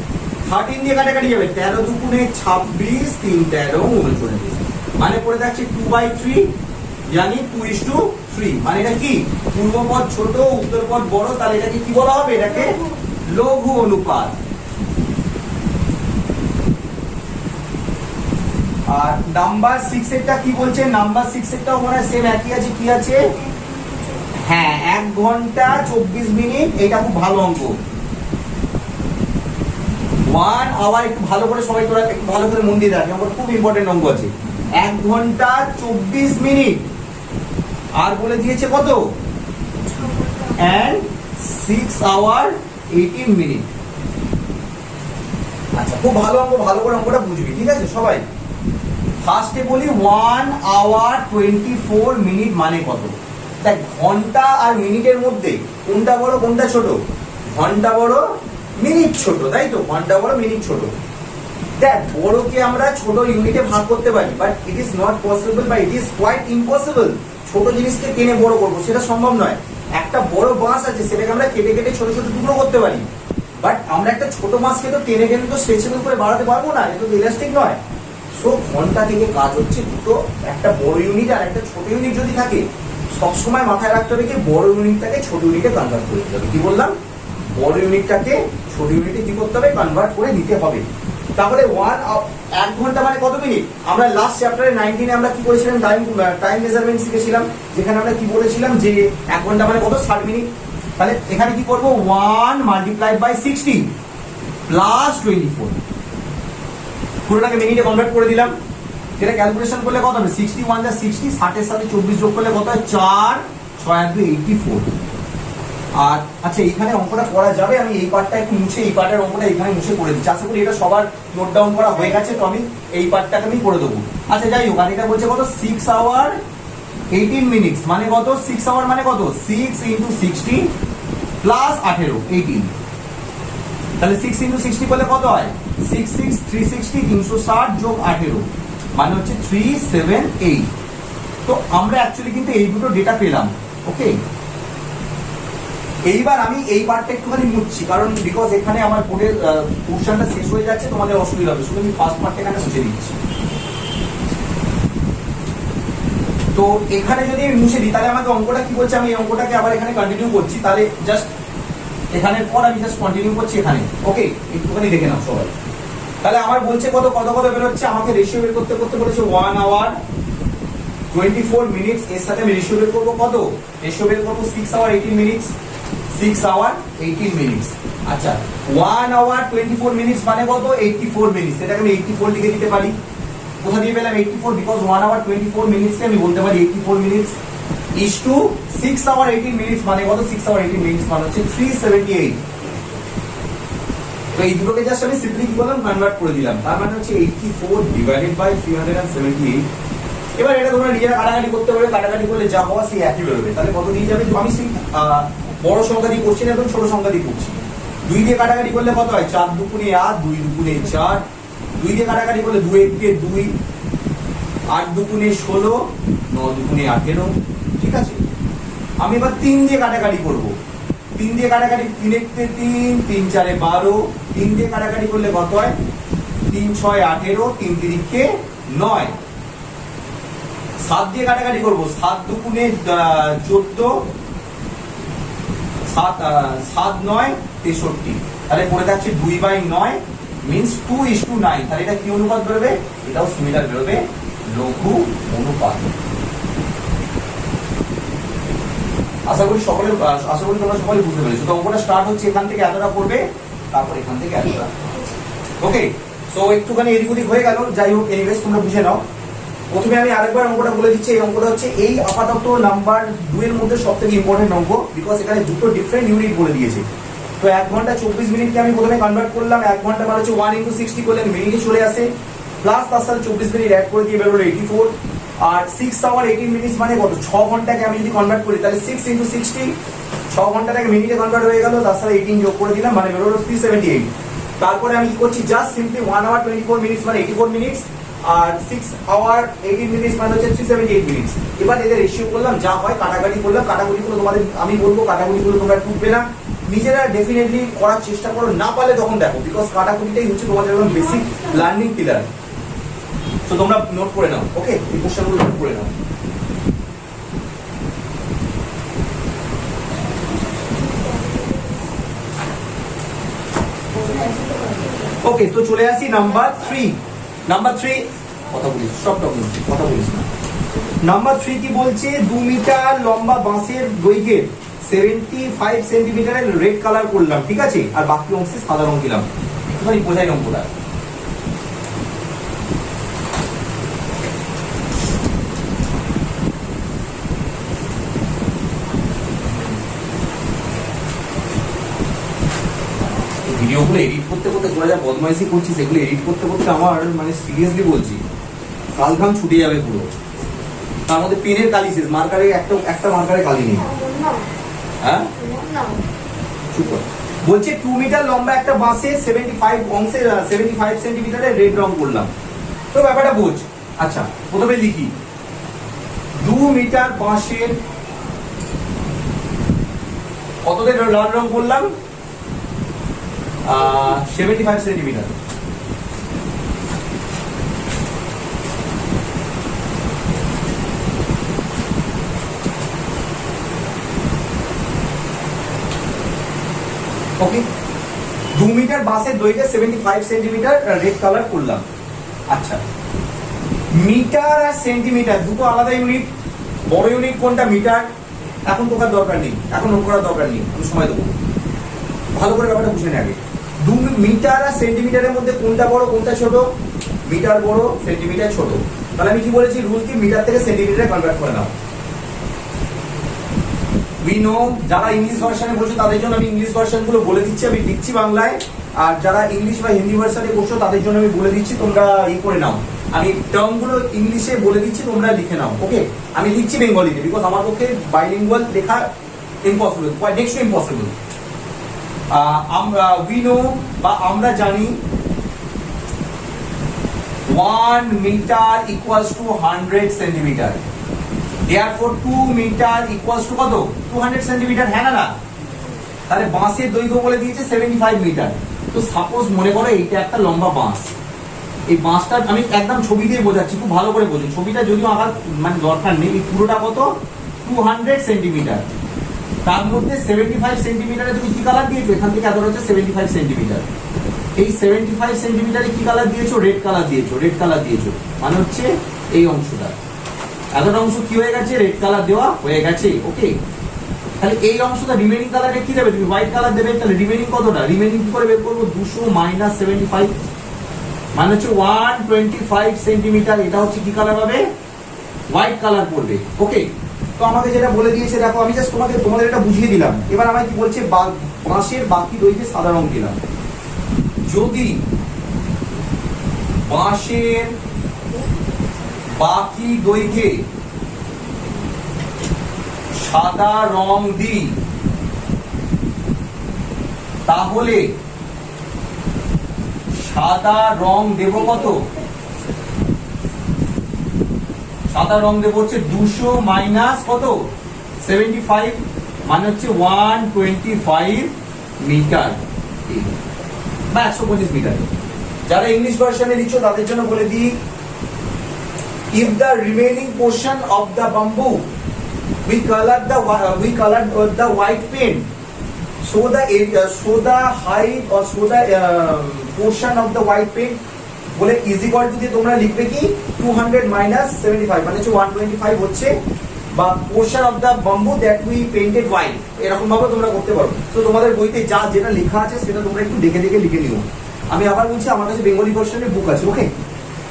13 দিয়ে কাটাকাটি যাবে 13 দুগুণে 26, 3 13 39। মানে পড়ে যাচ্ছে 2/3, জানি 2:3। মানে এটা কি? পূর্বপদ ছোট উত্তরপদ বড়, তাহলে এটাকে কি বলা হবে? এটাকে লঘু অনুপাত। আর নাম্বার 6 এরটা কি বলছে? নাম্বার 6 এরটাও মনে হয় সেম একই আছে। কি আছে? হ্যাঁ, 1 ঘন্টা 24 মিনিট। এটা খুব ভালো অঙ্ক। 1 আওয়ার, একটু ভালো করে সবাই তোরা একটু ভালো করে মন দিয়ে দেখ, অঙ্কটা খুব ইম্পর্টেন্ট অঙ্ক আছে। 1 ঘন্টা 24 মিনিট আর বলে দিয়েছে কত? and 6 hour 18 minute. আচ্ছা, খুব ভালো অঙ্ক, ভালো করে অঙ্কটা বুঝবি, ঠিক আছে সবাই? ফার্স্টে বলি 1 hour 24 মিনিট মানে কত? দেখ, ঘন্টা আর মিনিটের মধ্যে কোনটা বড় কোনটা ছোট? ঘন্টা বড়, মিনিট ছোট, তাই তো? ঘন্টা বড়, মিনিট ছোট। দেখ, বড়কে আমরা ছোট ইউনিটে ভাগ করতে পারি, but it is not possible বা ইট ইজ কোয়াইট ইম্পসিবল। ছোট জিনিসকে টেনে বড় করবো, সেটা সম্ভব নয়। একটা বড় বাঁশ আছে, সেটাকে আমরা কেটে কেটে ছোট ছোট টুকরো করতে পারি, বাট আমরা একটা ছোট মাছকে তো টেনে টেনে তো স্ট্রেচেবল করে বাড়াতে পারবো না, এটা তো ইলাস্টিক নয়। সো ঘন্টা থেকে কাজ হচ্ছে দুটো, একটা বড় ইউনিট আর একটা ছোট ইউনিট যদি থাকে, সবসময় মাথায় রাখতে হবে কি বড় ইউনিটটাকে ছোট ইউনিটে কনভার্ট করে দিতে হবে। কি বললাম? বড় ইউনিটটাকে ছোট ইউনিটে কি করতে হবে? কনভার্ট করে দিতে হবে। তাহলে 1 ঘন্টা মানে কত মিনিট? আমরা লাস্ট চ্যাপ্টারে 19 আমরা কি করেছিলাম? টাইম মেজারমেন্ট শিখেছিলাম, যেখানে আমরা কি বলেছিলাম যে 1 ঘন্টা মানে কত? 60 মিনিট। তাহলে এখানে কি করব? 1 মাল্টিপ্লাইড বাই 60 প্লাস 24, পুরোটাকে মিনিটে কনভার্ট করে দিলাম। যেটা ক্যালকুলেশন করলে কত হবে? 61 যা 60, 60 এর সাথে 24 যোগ করলে কত হয়? 4 6 2 84। আর আচ্ছা, এইখানে অঙ্কটা করা যাবে, আমি এই পার্টটা একটু মুছে, এই পার্টের অঙ্কটা এখানে মুছে করে দিচ্ছি। আশা করি এটা সবার নোট ডাউন করা হয়ে গেছে, তো আমি এই পার্টটাকে আমি করে দেবো। আচ্ছা, যাই হোক, আর এটা বলছে কত? 6 hour 18 মিনিটস মানে কত? 6 hour মানে কত? 6 × 60 প্লাস 18 18। তাহলে 6 × 60 করলে কত হয়? 6 6 360, 360 যোগ 18 মানে হচ্ছে 378। তো আমরা অ্যাকচুয়ালি কিন্তু এই দুটো ডেটা পেলাম। ওকে, এইবার আমি এই পার্টটা একটুখানি মুছছি, কারণ বিকজ এখানে আমার বোর্ডের পোর্শনটা শেষ হয়ে যাচ্ছে, তোমাদের অসুবিধা হবে। শুধু আমি ফার্স্ট পার্টটা এখানে মুছে দিচ্ছি। তো এখানে যদি আমি মুছে দিই, তাহলে আমাকে অঙ্কটা কি বলছে? আমি এই অঙ্কটাকে আবার এখানে কন্টিনিউ করছি। তাহলে জাস্ট এখানের পর আমি জাস্ট কন্টিনিউ করছি এখানে। ওকে, একটুখানি দেখে নাও সবাই। তাহলে আমার বলছে কত কত কত বেরোচ্ছে, আমাকে রেশিও বের করতে করতে বলেছে 1 hour 24 মিনিটস। এর সাথে আমি রেশিও বের করবো কত? রেশিও বের করবো 6 hour 18 মিনিটস, 6 hour 18 মিনিটস। আচ্ছা, 1 hour 24 মিনিটস মানে কত? 84 মিনিটস। এটাকে আমি 84 লিখে দিতে পারি। কোথা দিয়ে পেলাম 84? বিকজ 1 hour 24 মিনিটসকে আমি বলতে পারি 84 minutes is to 6 hour 18 minutes মানে কত? 6 hour 18 মিনিটস মানে হচ্ছে 378। তো এই দুটোকে জাস্ট আমি সিম্পলি কি করলাম? কনভার্ট করে দিলাম। তার মানে হচ্ছে 84 ডিভাইডেড বাই 378। এবার এটা তোমরা নিজেরা কাটাকাটি করতে পারবে, কাটাকাটি করলে যা হওয়া সেই একই বেরোবে। তাহলে কত দিয়ে যাবে? আমি সেই বড় সংখ্যা দিয়ে করছি না, একদম ছোট সংখ্যা দিয়ে করছি। 2 দিয়ে কাটাকাটি করলে কত হয়? 4 দুগুণে 8, 2 দুগুণে 4। 2 দিয়ে কাটাকাটি করলে 2 1 2, 8 দুগুণে 16, 9 দুগুণে 18। ঠিক আছে, আমি এবার 3 দিয়ে কাটাকাটি করব। 3 দিয়ে কাটাকাটি 3 1 3, 3 4 12। 3 দিয়ে কাটাকাটি করলে কত হয়? 3 6 18, 3 3 9। 7 দিয়ে কাটাকাটি করব। 7 দুগুণে 14, 7 9 63। তাহলে পড়ে যাচ্ছে 2/9 মিন্স 2:9। তাহলে এটা কি অনুপাত বেরোবে? এটাও সিমিলার বেরোবে, লঘু অনুপাত। আশা করি তোমরা সকলে বুঝতে পেরেছো। তো অঙ্কটা স্টার্ট হচ্ছে এখান থেকে এতটা করবে, তারপর এখান থেকে এতটা। ওকে, সো একটুখানি এদিক ওদিক হয়ে গেল, যাই হোক এনিওয়েজ তোমরা বুঝে নাও। প্রথমে আমি আরেকবার অঙ্কটা বলে দিচ্ছি। এই অঙ্কটা হচ্ছে এই আপাতত নাম্বার 2 এর মধ্যে সবথেকে ইম্পর্টেন্ট অঙ্ক, বিকজ এখানে দুটো ডিফারেন্ট ইউনিট বলে দিয়েছে। তো 1 ঘন্টা 24 মিনিটকে আমি প্রথমে কনভার্ট করলাম। 1 ঘন্টা মানে হচ্ছে 1 × 60 করলে মিনিটে চলে আসে, প্লাস তার সাথে 24 মিনিট অ্যাড করে দিয়ে বেরোলো 84। আর 6 আওয়ার 18 মিনিটস মানে কত? 6 ঘন্টাকে আমি যদি কনভার্ট করি তাহলে 6 × 60, 6 ঘন্টাটাকে মিনিটে কনভার্ট হয়ে গেল, তার সাথে 18 যোগ করে দিলাম মানে বেরোলো 378। তারপরে আমি কি করছি, জাস্ট সিম্পলি 1 আওয়ার 24 মিনিটস মানে 84 মিনিটস, আর 6 আওয়ার 18 মিনিটস মানে হচ্ছে 378 মিনিটস। এবার এদের রেশিও করলাম, যা হয় কাটাকাটি করলাম। কাটাকুটিগুলো তোমাদের আমি বলবো, কাটাকুটিগুলো তোমরা টুকবে না, নিজেরা ডেফিনেটলি করার চেষ্টা করো, না পারলে তখন দেখো, বিকজ কাটাকুটিটাই হচ্ছে তোমাদের একদম বেসিক লার্নিং পিলার। তো তোমরা নোট করে নাও, ওকে, এই কোশ্চেনগুলো নোট করে নাও। ওকে, তো চলে আসি নাম্বার 3। নাম্বার 3 কথা বলিস, সব কথা বলিস না। নাম্বার 3 কি বলছে, 2 মিটার লম্বা বাঁশের দৈর্ঘ্যের 75 সেন্টিমিটারের রেড কালার করলাম, ঠিক আছে, আর বাকি অংশে সাদা রং দিলাম। একটুখানি বোঝাই অঙ্কটা। ভিডিওগুলো এডিট করতে করতে তোরা যা বদমাইশি করছিস, এগুলো এডিট করতে করতে আমার মানে সিরিয়াসলি বলছি কালঘাম ছুটে যাবে পুরো। তার মধ্যে পেনের কালি শেষ, মার্কারে একটা মার্কারে কালি নেই। হ্যাঁ, চুপ কর। বলছে 2 মিটার লম্বা একটা বাঁশে 75 অংশে 75 সেন্টিমিটারের রেড রং করলাম। তো ব্যাপারটা বোঝ। আচ্ছা, প্রথমে লিখি 2 মিটার বাঁশের কতদের লাল রং করলাম, 75 সেন্টিমিটার। ওকে, 2 মিটার বাঁশের দৈর্ঘ্যে 75 সেন্টিমিটার রেড কালার করলাম। আচ্ছা, মিটার আর সেন্টিমিটার দুটো আলাদা ইউনিট। বড় ইউনিট কোনটা? মিটার। এখন তোকার দরকার নেই, এখন নোট করার দরকার নেই, আমি সময় দেবো। ভালো করে ব্যাপারটা বুঝে নে আগে। 2 মিটার আর সেন্টিমিটারের মধ্যে কোনটা বড় কোনটা ছোট? মিটার বড়, সেন্টিমিটার ছোট। তাহলে আমি কি বলেছি, রুল কি, মিটার থেকে সেন্টিমিটারে কনভার্ট করে নাও। উই নো, যারা ইংলিশ ভার্সনে বলছো তাদের জন্য আমি ইংলিশ ভার্সন গুলো বলে দিচ্ছি, আমি লিখছি বাংলায়। আর যারা ইংলিশ বা হিন্দি ভার্সনে করছো তাদের জন্য আমি বলে দিচ্ছি, তোমরা ই করে নাও। আমি টার্ম গুলো ইংলিশে বলে দিচ্ছি, তোমরা লিখে নাও। ওকে, আমি লিখছি বেঙ্গলিতে, বিকজ আমার পক্ষে বাইলিঙ্গুয়াল লেখা impossible, next to impossible. We know বা আমরা জানি 1 metre equals to 100 centimetre. Therefore 2 metre equals to কত? 200 সেন্টিমিটার। হ্যাঁ না? তাহলে বাঁশের দৈর্ঘ্য বলে দিয়েছে 75 মিটার। তো সাপোজ মনে করো এইটা একটা লম্বা বাঁশ। এই বাঁশটা আমি একদম ছবি দিয়ে বোঝাচ্ছি, খুব ভালো করে বোঝো। ছবিটা যদিও আঁকার মানে দরকার নেই। এই পুরোটা কত? 200 সেন্টিমিটার। তার মধ্যে 75 সেন্টিমিটারে তুমি কি কালার দিয়েছো? এখান থেকে এত হচ্ছে 75 সেন্টিমিটার। এই 75 সেন্টিমিটারে কি কালার দিয়েছো? রেড কালার দিয়েছো। রেড কালার দিয়েছো মানে হচ্ছে এই অংশটা, এতটা অংশ কি হয়ে গেছে? রেড কালার দেওয়া হয়ে গেছে। ওকে, তাহলে এই অংশটা রিমেনিং কালারে কি দেবে? তুমি হোয়াইট কালার দেবে। তাহলে রিমেনিং কতটা? রিমেনিং কি করে বের করবো? 200 মাইনাস 75 মানে হচ্ছে 125 সেন্টিমিটার। এটা হচ্ছে কি কালার হবে? হোয়াইট কালার পড়বে। ওকে, তো আমাকে যেটা বলে দিয়েছে দেখো, আমি জাস্ট তোমাদের এটা বুঝিয়ে দিলাম। এবার আমায় কি বলছে? বাঁশের বাকি দৈর্ঘ্যে সাদা রং দিলাম। যদি বাঁশের বাকি দৈর্ঘ্যে সাদা রং দিই তাহলে সাদা রং দেব কত? সাদা রং দেব হচ্ছে 200 মাইনাস কত? 75 মানে হচ্ছে 125 মিটার বা 125 মিটার। যারা ইংলিশ ভার্সনে লিখছো তাদের জন্য বলে দিই, if the remaining portion of the bamboo we colored the white paint, so the height or so the portion of the white paint বলে is equal to দিয়ে তোমরা লিখবে কি 200 minus 75 মানে হচ্ছে 125 হচ্ছে বা portion of the bamboo that we painted white, এরকম ভাবে তোমরা করতে পারো। তো তোমাদের বইতে যা যেটা লেখা আছে সেটা তোমরা একটু দেখে দেখে লিখে নিও। আমি আবার বলছি, আমার কাছে বেঙ্গলি ভার্সনের বুক আছে, ওকে।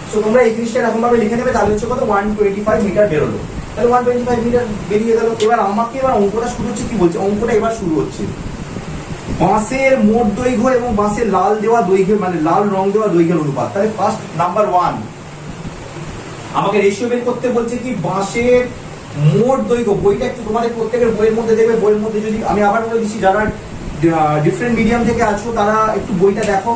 সো তোমরা এই জিনিসটা এরকম ভাবে লিখে নেবে, তাহলে হচ্ছে কত 125 মিটার বেরোলো। তাহলে 125 মিটার বেরিয়ে গেল। এবার আমাকে অঙ্কটা শুরু হচ্ছে, কি বলছে অঙ্কটা এবার শুরু হচ্ছে, বাঁশের মোট দৈর্ঘ্য এবং বাঁশের লাল দেওয়া দৈর্ঘ্য মানে লাল রং দেওয়া দৈর্ঘ্যের অনুপাত। তাহলে ফার্স্ট নাম্বার 1 আমাকে রেশিও বের করতে বলছে কি বাঁশের মোট দৈর্ঘ্য। বইটা একটু তোমাদের প্রত্যেকের বইয়ের মধ্যে দেখবে, বইয়ের মধ্যে যদি আমি আবার বলে দিচ্ছি, যারা ডিফারেন্ট মিডিয়াম থেকে আছো তারা একটু বইটা দেখো।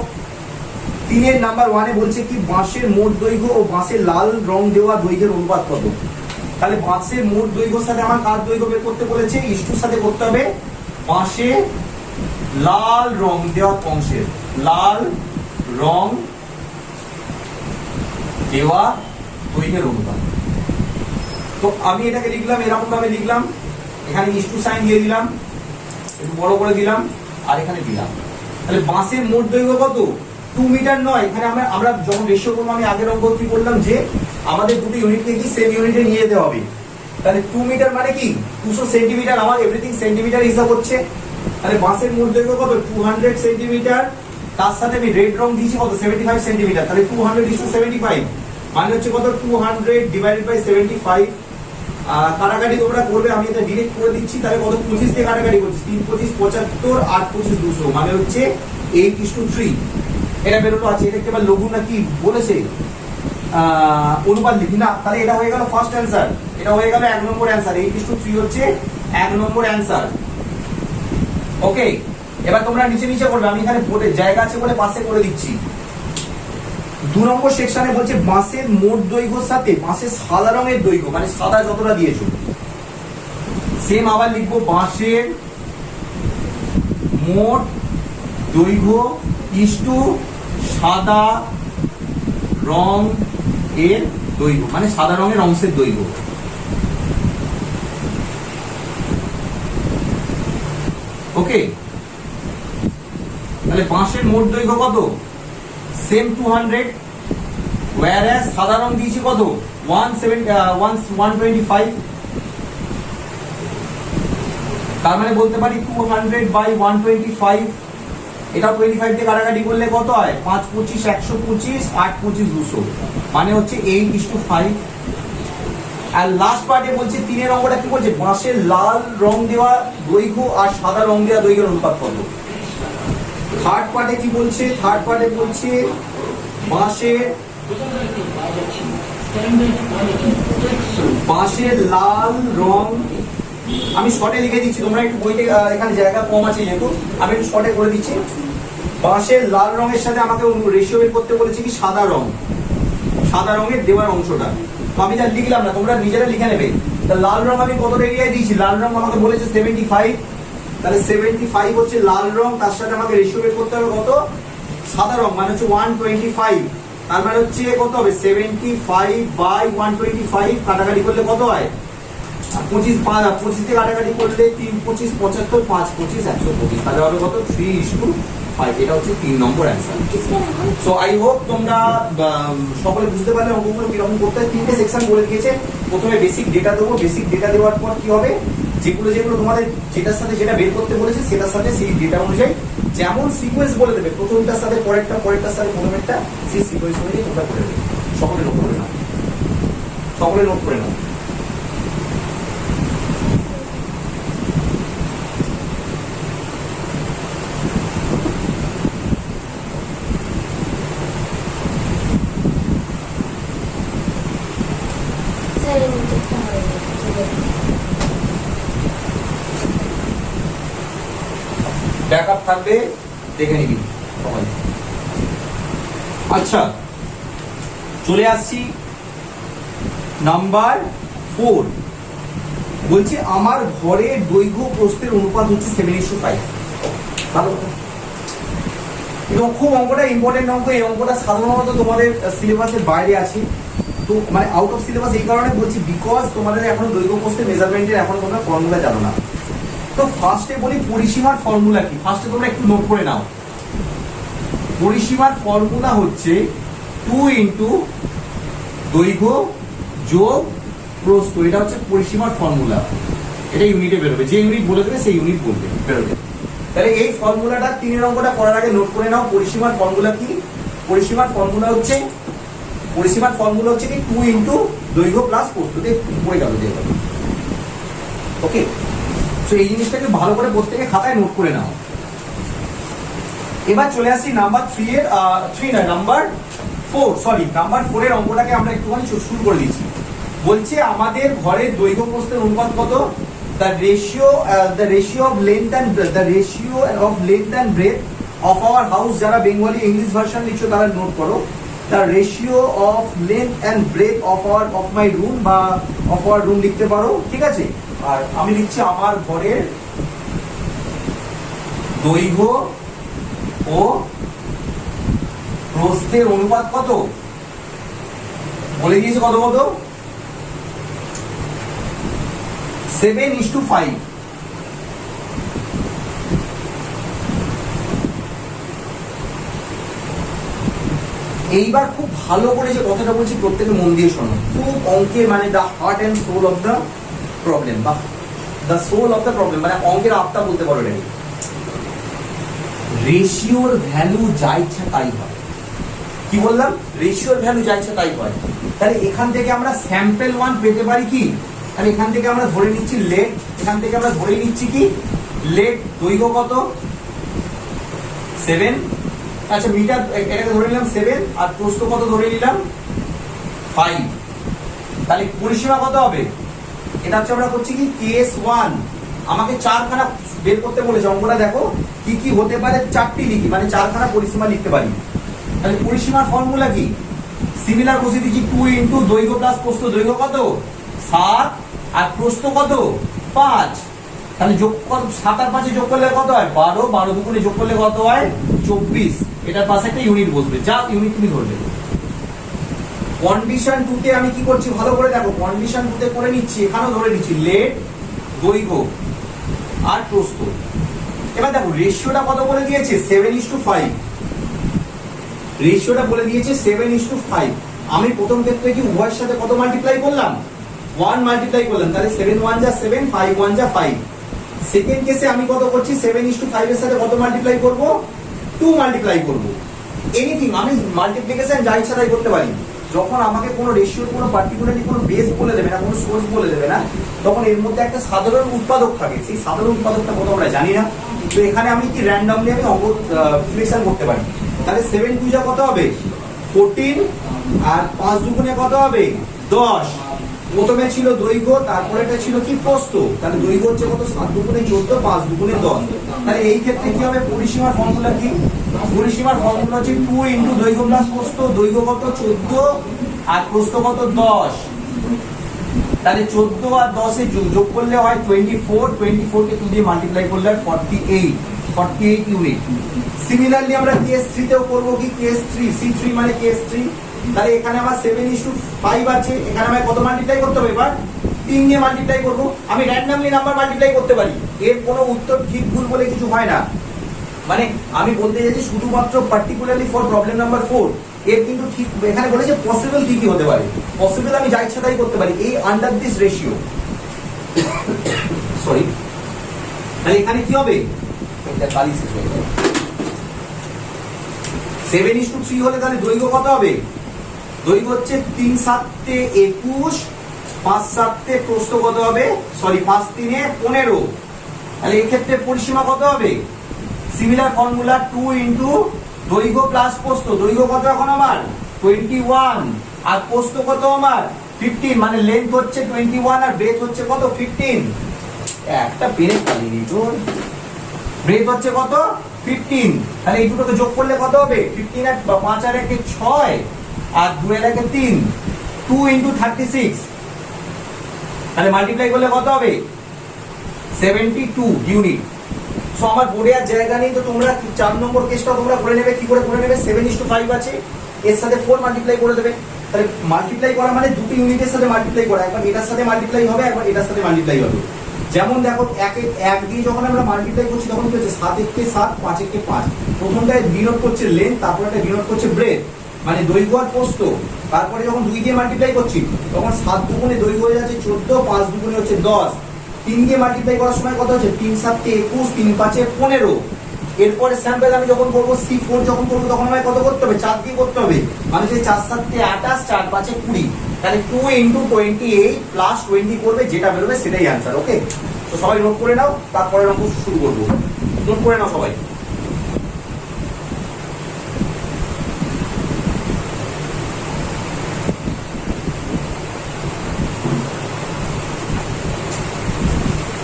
3 নাম্বার 1 বলছে কি বাঁশের মোট দৈর্ঘ্য ও বাঁশের লাল রং দেওয়া দৈর্ঘ্যের অনুপাত কত। তাহলে বাঁশের মোট দৈর্ঘ্যের সাথে আমার কার দৈর্ঘ্য বের করতে বলেছে, ইস্টুর সাথে করতে হবে বাঁশে লাল রং দেওয়া অংশের লাল রং দেওয়া দৈর্ঘ্যের অনুপাত। তো আমি এটাকে লিখলাম এরকম ভাবে লিখলাম, এখানে ইস্টু সাইন দিয়ে দিলাম, একটু বড় করে দিলাম, আর এখানে দিলাম। তাহলে বাঁশের মোট দৈর্ঘ্য কত, 2 মিটার নয়। এখানে আমরা যখন রেশিও করবো, আমি আগের অঙ্ক কি বললাম যে আমাদের দুটো ইউনিটকে কি সেম ইউনিটে নিয়ে যেতে হবে। তাহলে 2 মিটার মানে কি 200 সেন্টিমিটার, আমার এভরিথিং সেন্টিমিটার হিসাব হচ্ছে। তাহলে বাঁশের মোট দৈর্ঘ্য কত 200 সেন্টিমিটার, তার সাথে আমি রেড রং দিয়েছি কত 75 সেন্টিমিটার। তাহলে 200:75 মানে হচ্ছে কত 200 ডিভাইডেড বাই 75। কাটাকাটি তোমরা করবে, আমি এটা ডিরেক্ট করে দিচ্ছি। তাহলে কত 25 দিয়ে কাটাকাটি করছি, 3 25 75, 8 25 200 মানে হচ্ছে 8:3 এটা বেরোলো আছে। এটা কি আবার লঘু নাকি বলেছে অনুপাত লিখি না। তাহলে এটা হয়ে গেল ফার্স্ট অ্যান্সার, এটা হয়ে গেল 1 নম্বর অ্যান্সার। 8:3 হচ্ছে 1 নম্বর অ্যান্সার, ওকে। এবার তোমরা নিচে নিচে করবে, আমি এখানে বোর্ডে জায়গা আছে বলে পাশে করে দিচ্ছি। 2 নম্বর সেকশনে বলছে বাঁশের মোট দৈর্ঘ্যের সাথে বাঁশের সাদা রঙের দৈর্ঘ্য, মানে সাদা যতটা দিয়েছো সেম আবার লিখবো বাঁশের মোট দৈর্ঘ্য ইস্টু সাদা রং এর দৈর্ঘ্য, মানে সাদা রঙের অংশের দৈর্ঘ্য। ওকে, তাহলে বাঁশের মোট দৈর্ঘ্য কত, সেম 200, whereas সাদা রং দিয়েছি কত 125। তার মানে বলতে পারি 200/125। এটা 25 দিয়ে কাটাকাটি করলে কত হয়, 5 25 125, 8 25 200 মানে হচ্ছে 8:5। আর লাস্ট পার্টে বলছে 3 অঙ্কটা কি বলছে, বাঁশের লাল রং দেওয়া দৈর্ঘ্য আর সাদা রং দেওয়া দৈর্ঘ্যের অনুপাত কত। থার্ড পার্টে কি বলছে, থার্ড পার্টে বলছে বাঁশের লাল রং, আমি শর্টে লিখে দিচ্ছি, তোমরা একটু বইতে এখানে জায়গা কম আছে যেহেতু আমি একটু শর্টে করে দিচ্ছি। বাঁশের লাল রঙের সাথে আমাকে রেশিও বের করতে বলেছে কি সাদা রং, সাদা রঙের দেওয়ার অংশটা। তো আমি যা লিখলাম না, তোমরা নিজেরা লিখে নেবে। লাল রং আমি কত এরিয়ায় দিয়েছি, লাল রং আমাকে বলেছে 75। তাহলে 75 হচ্ছে লাল রং, তার সাথে আমাকে রেশিও বের করতে হবে কত সাদা রং, মানে হচ্ছে 125। তার মানে হচ্ছে কত হবে 75/125, কাটাকাটি করলে কত হয় 25 দিয়ে কাটাকাটি করলে 3 25 75, 5 25 125, তাহলে হবে কত 3:5। এটা হচ্ছে 3 নম্বর অ্যান্সার। সো আই হোপ তোমরা সকলে বুঝতে পারলে অঙ্কগুলো কিরকম করতে হয়। 3টে সেকশন বলে দিয়েছে। প্রথমে বেসিক ডেটা দেবো, বেসিক ডেটা দেওয়ার পর কি হবে, যেগুলো তোমাদের যেটার সাথে যেটা বের করতে বলেছে সেটার সাথে সেই ডেটা অনুযায়ী যেমন সিকোয়েন্স বলে দেবে, প্রথমটার সাথে পরেরটা, পরেরটার সাথে প্রথমেরটা, সেই সিকোয়েন্স অনুযায়ী তোমরা করে দেবে। সকলে নোট করে নাও, সকলে নোট করে নাও। ব্যাকআপ থাকবে, দেখে নিবি সবাই। আচ্ছা, চলে আসছি নাম্বার 4। বলছে আমার ঘরের দৈর্ঘ্য প্রস্থের অনুপাত হচ্ছে 7:5। ভালো, খুব অঙ্কটা ইম্পর্টেন্ট অঙ্ক। এই অঙ্কটা সাধারণত তোমাদের সিলেবাসের বাইরে আছে, তো মানে আউট অফ সিলেবাস এই কারণে বলছি বিকজ তোমাদের এখনো দৈর্ঘ্য প্রস্থের মেজারমেন্টের এখনো তোমরা ফর্মুলা জানো না। তো ফার্স্টে বলি পরিসীমার ফর্মুলা কি, ফার্স্টে তোমরা একটু নোট করে নাও। পরিসীমার ফর্মুলা হচ্ছে 2 × দৈর্ঘ্য যোগ প্রস্থ, এটা হচ্ছে পরিসীমার ফর্মুলা। এটা ইউনিটে বেরোবে, যে ইউনিট বলে দেবে সেই ইউনিট বলবে, বেরোবে। তাহলে এই ফর্মুলাটা 3 অঙ্কটা করার আগে নোট করে নাও। পরিসীমার ফর্মুলা কি? পরিসীমার ফর্মুলা হচ্ছে কি 2 ইন্টু দৈর্ঘ্য প্লাস প্রস্থ দিয়ে পড়ে গেল দিয়ে গেল। ওকে, তো এই জিনিসটাকে ভালো করে প্রত্যেকে খাতায় নোট করে নাও। এবার চলে আসছি নাম্বার 4 এর অঙ্কটাকে আমরা একটুখানি শুরু করে দিচ্ছি। বলছে আমাদের ঘরের দৈর্ঘ্য প্রস্থের অনুপাত কত? the ratio of length and breadth of our house, যারা বেঙ্গলি ইংলিশ ভার্সন লিখছো তারা নোট করো। the ratio of length and breadth of my room বা of our room লিখতে পারো, ঠিক আছে। আর আমি লিখছি আমার ঘরের দৈর্ঘ্য ও প্রস্থের অনুপাত কত? বলে দিয়েছে কত কত? 7:5। এইবার খুব ভালো করে যে কথাটা বলছি প্রত্যেকে মন দিয়ে শোনো। খুব অঙ্কের মানে the heart and soul of the problem বা the soul of the problem, মানে অঙ্কের আত্মা বলতে পারো এটাকে। রেশিওর ভ্যালু যা ইচ্ছা তাই হয়। কি বললাম? রেশিওর ভ্যালু যা ইচ্ছা তাই হয়। তাহলে এখান থেকে আমরা স্যাম্পল 1 পেতে পারি কি? তাহলে এখান থেকে আমরা ধরে নিচ্ছি লেট, এখান থেকে আমরা ধরে নিচ্ছি কি লেট দৈর্ঘ্য কত? 7। আচ্ছা মিটার এটাকে ধরে নিলাম 7, আর প্রস্থ কত ধরে নিলাম 5। তাহলে পরিসীমা কত হবে? এটা হচ্ছে আমরা করছি কি কেস 1। আমাকে 4খানা বের করতে বলেছে, অঙ্কটা দেখো কি কি হতে পারে 4টি লিখি, মানে 4খানা পরিসীমা লিখতে পারি। তাহলে পরিসীমার ফর্মুলা কি? সিমিলার বসিয়ে দিচ্ছি 2 ইন্টু দৈর্ঘ্য প্লাস প্রস্থ। দৈর্ঘ্য কত? 7, আর প্রস্থ কত? 5। তাহলে যোগ 7 আর 5 যোগ করলে কত হয়? 12। 12 দুগুণে যোগ করলে কত হয়? 24। এটার পাশে একটা ইউনিট বসবে, যা ইউনিট তুমি ধরবে। কন্ডিশন 2 তে আমি কি করছি ভালো করে দেখো। কন্ডিশন 2 তে করে নিচ্ছি, এখানেও ধরে নিচ্ছি লেট দৈর্ঘ্য আর প্রস্থ। এবার দেখো রেশিওটা কত বলে দিয়েছে? 7:5। রেশিওটা বলে দিয়েছে 7:5। আমি প্রথম ক্ষেত্রে কি উভয়ের সাথে কত মাল্টিপ্লাই করলাম? 1 মাল্টিপ্লাই করলাম। তাহলে 7 1 যা 7, 5 1 যা 5। সেকেন্ড কেসে আমি কত করছি? 7:5 এর সাথে কত মাল্টিপ্লাই করব? 2 মাল্টিপ্লাই করব। এনিথিং আমি মাল্টিপ্লিকেশন যা ইচ্ছা তাই করতে পারি। যখন আমাকে কোনো রেশিওর কোনো পার্টিকুলারলি কোনো বেস বলে দেবে না, কোনো সোর্স বলে দেবে না, তখন এর মধ্যে একটা সাধারণ উৎপাদক থাকে। সেই সাধারণ উৎপাদকটা কত আমরা জানি না। তো এখানে আমি কি র্যান্ডমলি আমি অঙ্ক সিলেকশন করতে পারি। তাহলে 7 2 যা কত হবে? 14, আর 5 দুগুণে কত হবে? 10। প্রথমে ছিল দৈর্ঘ্য, তারপরে এটা ছিল কি প্রস্থ। তাহলে দৈর্ঘ্য হচ্ছে কত? 7 দুগুণে 14, 5 দুগুণে 10। তাহলে এই ক্ষেত্রে কি হবে? পরিসীমার ফর্মুলা কি? পরিসীমার ফর্মুলা হচ্ছে 2 ইন্টু দৈর্ঘ্য প্লাস প্রস্থ। দৈর্ঘ্য কত? 14, আর প্রস্থ কত? 10। তাহলে 14 আর 10 এ যোগ করলে হয় 24। 24 কে 2 দিয়ে মাল্টিপ্লাই করলে হয় 48 ইউনিট। সিমিলারলি আমরা কেস 3 তেও করব কি? কেস 3, C3 মানে কেস 3। তাহলে এখানে আমার 7:5 আছে, এখানে আমায় কত মাল্টিপ্লাই করতে হবে? এবার 3 দিয়ে মাল্টিপ্লাই করব। আমি র্যান্ডমলি নাম্বার মাল্টিপ্লাই করতে পারি, এর কোনো উত্তর ঠিক ভুল বলে কিছু হয় না। মানে আমি বলতে চাইছি শুধুমাত্র পার্টিকুলারলি ফর প্রবলেম নাম্বার 4 এর কিন্তু ঠিক এখানে বলেছে পসিবল কি কি হতে পারে। পসিবল আমি যা ইচ্ছা তাই করতে পারি এই আন্ডার দিস রেশিও। সরি, তাহলে এখানে কি হবে? এটা কালি শেষ হয়ে যাবে। 7:3 হলে তাহলে দৈর্ঘ্য কত হবে? দৈর্ঘ্য হচ্ছে 3 7 21, 5 7 প্রস্থ কত হবে? সরি 5 3 15। তাহলে এই ক্ষেত্রে পরিসীমা কত হবে? সিমিলার ফর্মুলা 2 ইন্টু দৈর্ঘ্য প্লাস প্রস্থ। দৈর্ঘ্য কত এখন আমার? 21, আর প্রস্থ কত আমার? 15। মানে লেন্থ হচ্ছে 21 আর ব্রেথ হচ্ছে কত? 15। একটা পেরে পালিনি তোর। ব্রেথ হচ্ছে কত? 15। তাহলে এই দুটোকে যোগ করলে কত হবে? 15 আর 5 আর 1 6, আর 2 আর 1 3। 2 ইন্টু 36। তাহলে মাল্টিপ্লাই করলে কত হবে? 72 ইউনিট। সো আমার বোর্ডে আর জায়গা নেই, তো তোমরা 4 নম্বর কেসটা তোমরা করে নেবে। কি করে নেবে? 7:5 আছে, এর সাথে 4 মাল্টিপ্লাই করে দেবে। তাহলে মাল্টিপ্লাই করা মানে দুটো ইউনিটের সাথে মাল্টিপ্লাই করা। একবার এটার সাথে মাল্টিপ্লাই হবে, একবার এটার সাথে মাল্টিপ্লাই হবে। যেমন দেখো 1 দিয়ে যখন আমরা মাল্টিপ্লাই করছি তখন কি হচ্ছে? 7 1 7, 5 1 5। প্রথমটায় ডিনোট করছে লেন্থ, তারপর এটা ডিনোট করছে ব্রেথ, মানে দৈর্ঘ্য আর প্রস্থ। তারপরে যখন 2 দিয়ে মাল্টিপ্লাই করছি তখন 7 দুগুণে দৈর্ঘ্য হয়ে যাচ্ছে 14, 5 দুগুণে হচ্ছে 10, 3 দিয়ে মাল্টিপ্লাই করার সময় কত হচ্ছে 3 7 21, 3 5 15। এরপরে স্যাম্পল আমি যখন করবো C4 যখন করবো তখন আমায় কত করতে হবে 4 দিয়ে করতে হবে, মানে যে 4 7 28, 4 5 20, তাহলে 2 × 28 প্লাস 20 করবে, যেটা বেরোবে সেটাই অ্যান্সার। ওকে, তো সবাই নোট করে নাও, তারপরে অঙ্ক শুরু করবো। নোট করে নাও সবাই।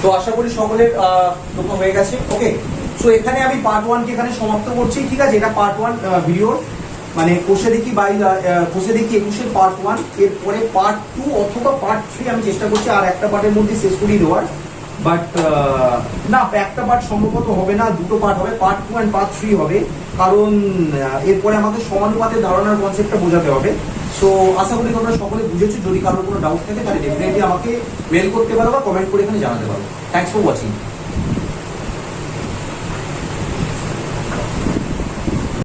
তো আশা করি সকলের তথ্য হয়ে গেছে। ওকে, সো এখানে আমি পার্ট 1 কে এখানে সমাপ্ত করছি, ঠিক আছে? এটা পার্ট 1 ভিডিওর, মানে কোষে দেখি 21-এর পার্ট 1। এরপরে পার্ট 2 অথবা পার্ট 3 আমি চেষ্টা করছি আর একটা পার্টের মধ্যে শেষ করিয়ে দেওয়ার, বাট না, একটা পার্ট সম্ভবত হবে না, দুটো পার্ট হবে, পার্ট 2 অ্যান্ড পার্ট 3 হবে, কারণ এরপরে আমাকে সমানুপাতের ধারণার কনসেপ্টটা বোঝাতে হবে। সো আশা করি তোমরা সকলে বুঝেছো। যদি কারোর কোনো ডাউট থাকে তাহলে ডেফিনেটলি আমাকে মেল করতে পারো বা কমেন্ট করে এখানে জানাতে পারো। Thanks for watching.